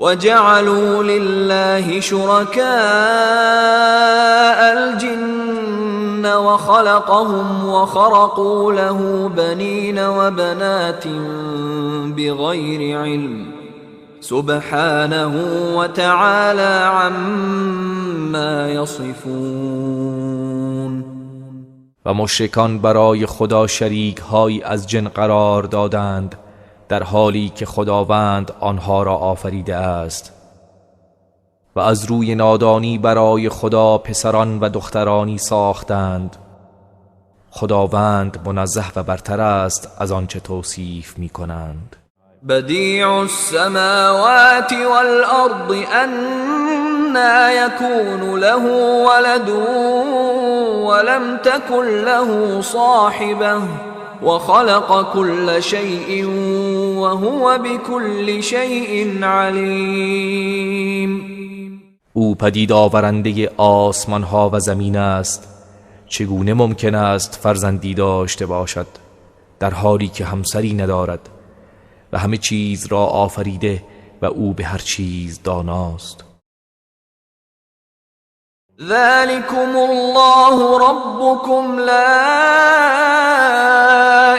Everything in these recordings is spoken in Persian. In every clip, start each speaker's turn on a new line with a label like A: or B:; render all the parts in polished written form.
A: وجعلوا لله شركاء الجن وخلقهم وخرقوا له بنين وبنات بغير علم سبحانه وتعالى عما يصفون.
B: و مشرکان برای خدا شریک های از جن قرار دادند در حالی که خداوند آنها را آفریده است و از روی نادانی برای خدا پسران و دخترانی ساختند. خداوند منزه و برتر است از آنچه توصیف می کنند.
A: بدیع السماوات والارض أنى يكون له ولد ولم تكن له صاحبة وخلق كل شيء وهو بكل شيء عليم.
B: او پدید آورنده آسمان ها و زمین است. چگونه ممکن است فرزندی داشته باشد در حالی که همسری ندارد و همه چیز را آفریده و او به هر چیز داناست.
A: ذلكم الله ربكم لا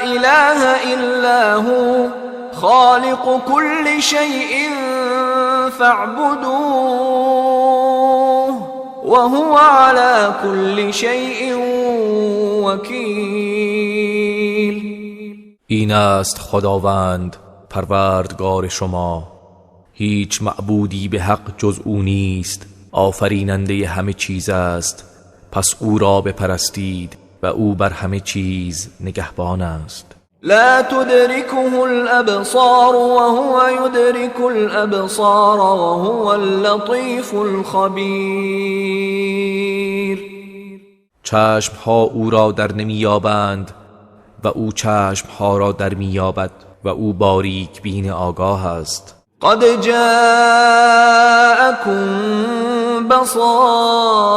A: إله إلا هو خالق كل شيء فاعبدوه وهو على كل شيء وكيل.
B: این است خداوند پروردگار شما، هیچ معبودی به حق جز او نیست، آفریننده همه چیز است، پس او را بپرستید و او بر همه چیز نگهبان است.
A: لا تدركه الابصار وهو يدرك الابصار وهو اللطيف الخبير.
B: چشم ها او را در نمیابند و او چشم ها را در میابد و او باریک بین آگاه است.
A: قد جاءكم بصائر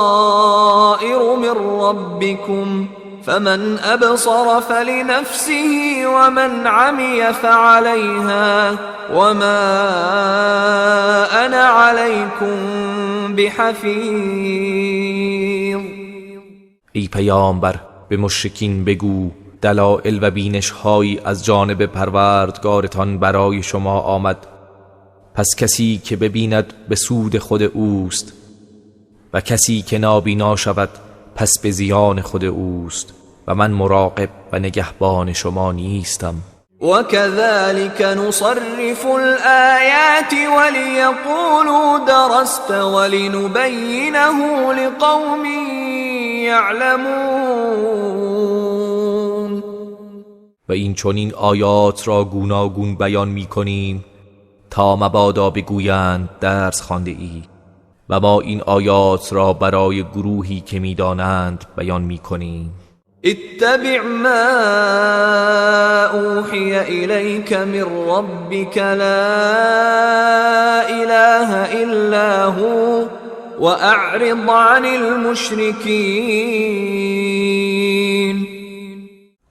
A: من ربكم فمن أبصر فلنفسه ومن عمي فعليها وما أنا عليكم بحفيظ.
B: ای پیامبر به مشرکین بگو دلائل و بینش هایی از جانب پروردگارتان برای شما آمد، پس کسی که ببیند به سود خود اوست و کسی که نابینا شود پس به زیان خود اوست و من مراقب و نگهبان شما نیستم.
A: وكذلك نصرف الآيات وليقولوا درست ولنبينه لقوم يعلمون.
B: و این چنین آیات را گوناگون بیان می کنیم تا مبادا بگویند درس خوانده ای، و ما این آیات را برای گروهی که می دانند بیان می کنیم.
A: اتبع ما اوحی الیک من ربک لا اله الا هو واعرض عن المشرکین.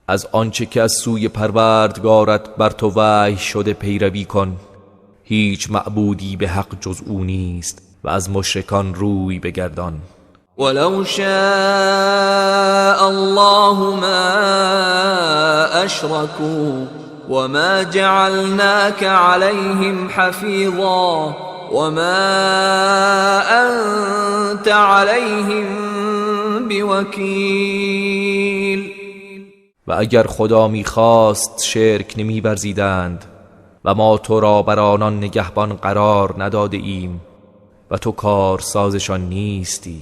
B: از آنچه که از سوی پروردگارت بر تو وحی شده پیروی کن، هیچ معبودی به حق جز او نیست و از مشرکان روی بگردان.
A: ولو شاء الله ما اشركوا وما جعلناك عليهم حفيظا وما انت عليهم بوكيل.
B: و اگر خدا می‌خواست شرک نمی‌ورزیدند و ما تو را بر آنان نگهبان قرار نداده ایم و تو کار سازشان نیستی.